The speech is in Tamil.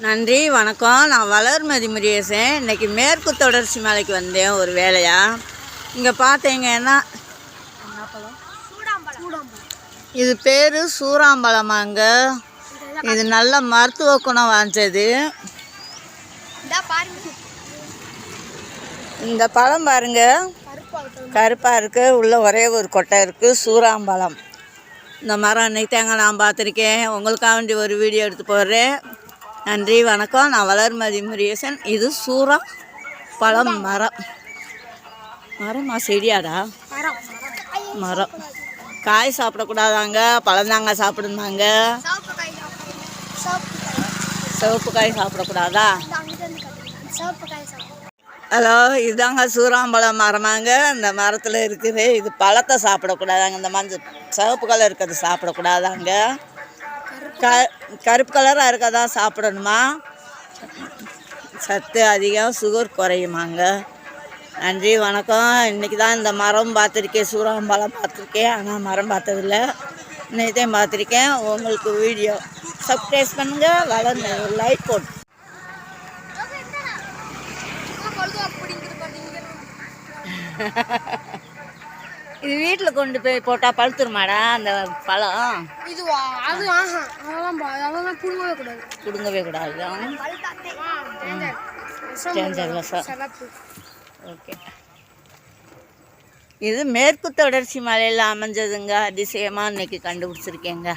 நன்றி வணக்கம். நான் வளர்மதி முருகேசன். இன்றைக்கி மேற்கு தொடர்ச்சி மலைக்கு வந்தேன் ஒரு வேலையாக. இங்கே பார்த்தீங்கன்னா இது பேர் சூறாம்பழமாங்க. இது நல்ல மருத்துவ குணம் வாய்ந்தது. இந்த பழம் பாருங்க, கருப்பாக இருக்குது, உள்ள ஒரே ஒரு கொட்டை இருக்குது. சூறாம்பழம். இந்த மரம் அன்றைக்கி தேங்காய் நான் பார்த்துருக்கேன். உங்களுக்காக வேண்டி ஒரு வீடியோ எடுத்து போடுறேன். நன்றி வணக்கம். நான் வளர்மதி முருகேசன். இது சூறா பழம் மரம். மரமா செடியாடா? மரம். காய் சாப்பிடக்கூடாதாங்க, பழந்தாங்க சாப்பிடுந்தாங்க. சிவப்பு காய் சாப்பிடக்கூடாதா? ஹலோ, இதுதாங்க சூறாம்பழம் மரமாங்க. இந்த மரத்தில் இருக்குது. இது பழத்தை சாப்பிடக்கூடாதாங்க. இந்த மஞ்சள் சிவப்பு கலர் இருக்கிறது சாப்பிடக்கூடாதாங்க. கருப்பு கலராக இருக்கதான் சாப்பிடணுமா. சத்து அதிகம், சுகர் குறையுமாங்க. நன்றி வணக்கம். இன்றைக்கி தான் இந்த மரம் பார்த்துருக்கேன், சூறாம்பழம் பார்த்துருக்கேன். ஆனால் மரம் பார்த்ததில்ல, இன்றைக்கி தான் பார்த்துருக்கேன். உங்களுக்கு வீடியோ சப்ஸ்கிரைப் பண்ணுங்கள், வளர்ந்து லைக் போட்டு. இது வீட்டில் கொண்டு போய் போட்டால் பழுத்துருமாடா அந்த பழம்? இதுவா? அது அதெல்லாம் பிடுங்கவே கூடாது. பிடுங்கவே கூடாது. ஓகே. இது மேற்கு தொடர்ச்சி மலையில் அமைஞ்சதுங்க. அதிசயமாக இன்னைக்கு கண்டுபிடிச்சிருக்கேங்க.